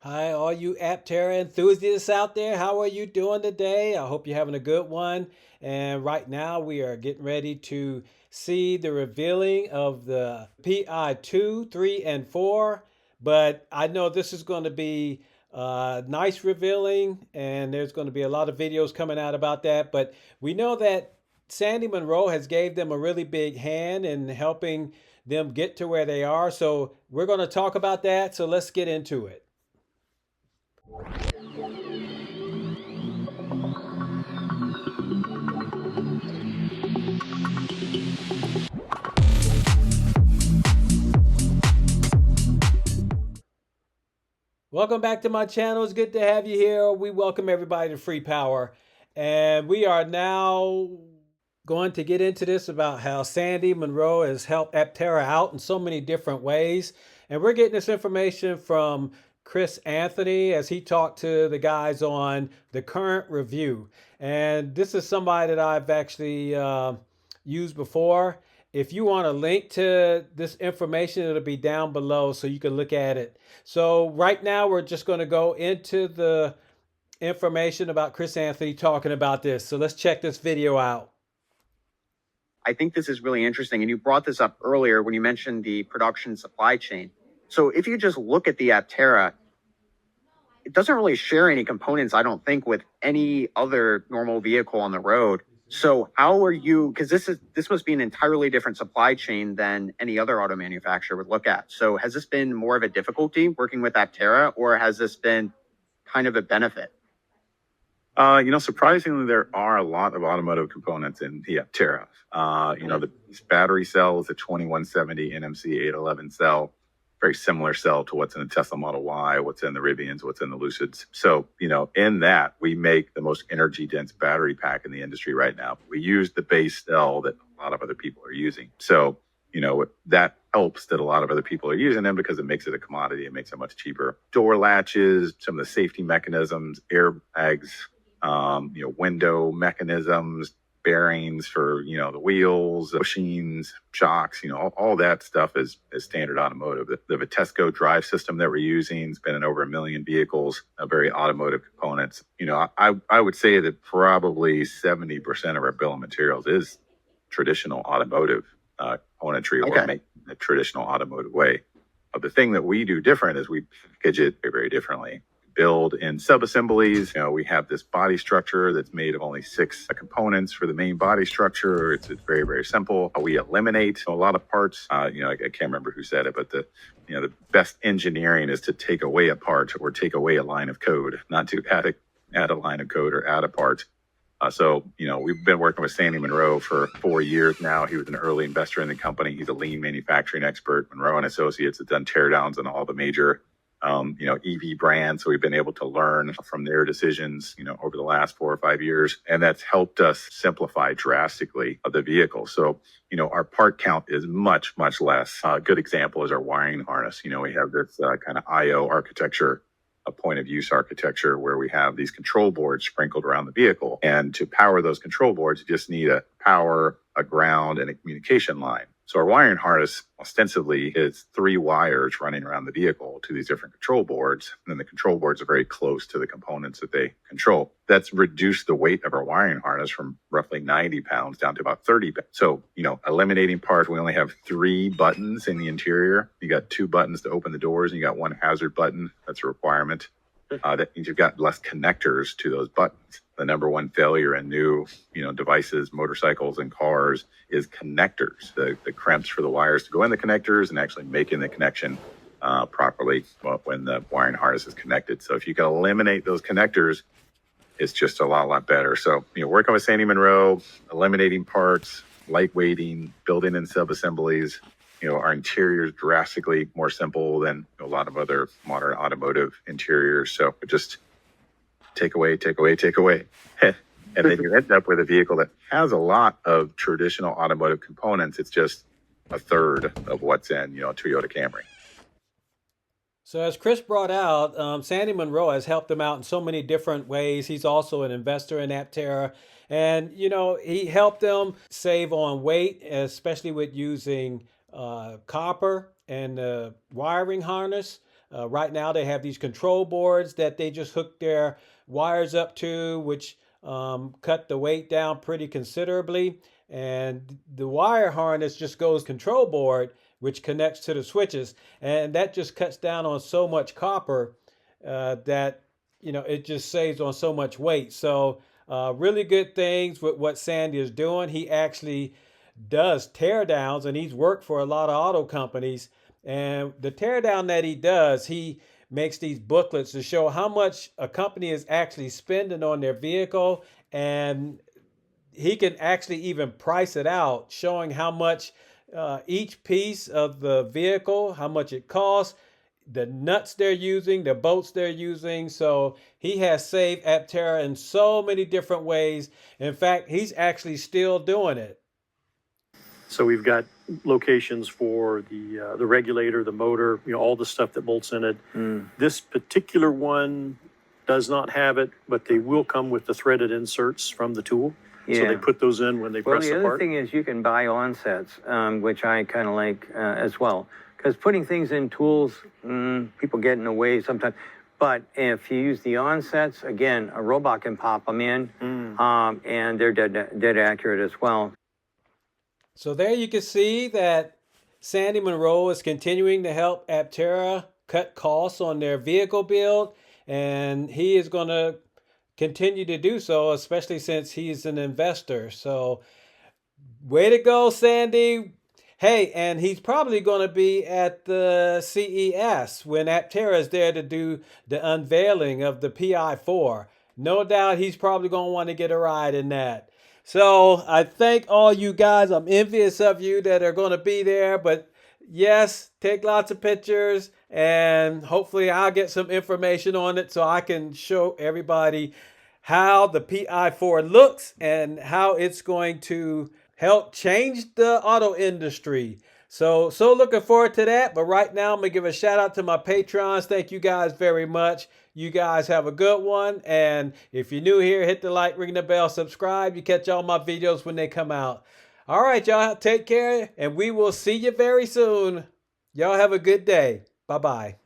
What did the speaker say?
Hi, all you Aptera enthusiasts out there. How are you doing today? I hope you're having a good one. And right now, we are getting ready to see the revealing of the PI 2, 3, and 4. But I know this is going to be nice revealing, and there's going to be a lot of videos coming out about that. But we know that Sandy Monroe has gave them a really big hand in helping them get to where they are. So we're going to talk about that. So let's get into it. Welcome back to my channel. It's good to have you here. We welcome everybody to Free Power. And we are now going to get into this about how Sandy Monroe has helped Aptera out in so many different ways. And we're getting this information from Chris Anthony as he talked to the guys on the current review. And this is somebody that I've actually used before. If you want a link to this information, it'll be down below so you can look at it. So right now we're just going to go into the information about Chris Anthony talking about this. So let's check this video out. I think this is really interesting. And you brought this up earlier when you mentioned the production supply chain. So if you just look at the Aptera, it doesn't really share any components, I don't think, with any other normal vehicle on the road. So how are you, because this must be an entirely different supply chain than any other auto manufacturer would look at. So has this been more of a difficulty working with Aptera, or has this been kind of a benefit? Surprisingly, there are a lot of automotive components in the Aptera. The battery cells, the 2170 NMC 811 cell, very similar cell to what's in the Tesla Model Y, what's in the Rivians, what's in the Lucids. So, in that, we make the most energy dense battery pack in the industry right now. We use the base cell that a lot of other people are using. So, that helps that a lot of other people are using them because it makes it a commodity. It makes it much cheaper. Door latches, some of the safety mechanisms, airbags, window mechanisms, bearings for, the wheels, bushings, shocks, all that stuff is standard automotive. The Vitesco drive system that we're using has been in over 1 million vehicles, very automotive components. I would say that probably 70% of our bill of materials is traditional automotive componentry or make the traditional automotive way. The thing that we do different is we package it very, very differently. Build in sub-assemblies. We have this body structure that's made of only 6 components for the main body structure. It's very, very simple. We eliminate a lot of parts. I can't remember who said it, but the best engineering is to take away a part or take away a line of code, not to add a line of code or add a part. We've been working with Sandy Monroe for 4 years now. He was an early investor in the company. He's a lean manufacturing expert. Monroe and Associates have done teardowns on all the major EV brands. So we've been able to learn from their decisions, over the last 4 or 5 years. And that's helped us simplify drastically the vehicle. So, our part count is much, much less. A good example is our wiring harness. We have this kind of IO architecture, a point of use architecture where we have these control boards sprinkled around the vehicle. And to power those control boards, you just need a power, a ground, and a communication line. So our wiring harness ostensibly is 3 wires running around the vehicle to these different control boards. And then the control boards are very close to the components that they control. That's reduced the weight of our wiring harness from roughly 90 pounds down to about 30 pounds. So, eliminating parts, we only have 3 buttons in the interior. You got 2 buttons to open the doors and you got 1 hazard button. That's a requirement. That means you've got less connectors to those buttons. The number one failure in new, devices, motorcycles and cars is connectors, the crimps for the wires to go in the connectors and actually making the connection properly when the wiring harness is connected. So if you can eliminate those connectors, it's just a lot better. So, working with Sandy Monroe, eliminating parts, lightweighting, building in sub-assemblies, our interior is drastically more simple than a lot of other modern automotive interiors. So just take away. And then you end up with a vehicle that has a lot of traditional automotive components. It's just a third of what's in, a Toyota Camry. So as Chris brought out, Sandy Monroe has helped him out in so many different ways. He's also an investor in Aptera. And, he helped them save on weight, especially with using copper and the wiring harness. Right now, they have these control boards that they just hook their wires up to, which cut the weight down pretty considerably. And the wire harness just goes control board, which connects to the switches, and that just cuts down on so much copper that it just saves on so much weight. So really good things with what Sandy is doing. He actually does teardowns, and he's worked for a lot of auto companies. And the teardown that he does, he makes these booklets to show how much a company is actually spending on their vehicle, and he can actually even price it out, showing how much each piece of the vehicle, how much it costs, the nuts they're using, the bolts they're using. So he has saved Aptera in so many different ways. In fact, he's actually still doing it. So we've got locations for the regulator, the motor, all the stuff that bolts in it. This particular one does not have it, but they will come with the threaded inserts from the tool. Yeah. So they put those in when they press the part. The other thing is you can buy onsets, which I kind of like as well. Because putting things in tools, people get in the way sometimes. But if you use the onsets, again, a robot can pop them in, and they're dead accurate as well. So there you can see that Sandy Monroe is continuing to help Aptera cut costs on their vehicle build, and he is going to continue to do so, especially since he's an investor. So way to go, Sandy. Hey, and he's probably going to be at the CES when Aptera is there to do the unveiling of the PI4. No doubt he's probably going to want to get a ride in that. So I thank all you guys. I'm envious of you that are going to be there. But yes, take lots of pictures, and hopefully I'll get some information on it so I can show everybody how the PI4 looks and how it's going to help change the auto industry. So looking forward to that. But right now, I'm going to give a shout out to my patrons. Thank you guys very much. You guys have a good one. And if you're new here, hit the like, ring the bell, subscribe. You catch all my videos when they come out. All right, y'all. Take care. And we will see you very soon. Y'all have a good day. Bye-bye.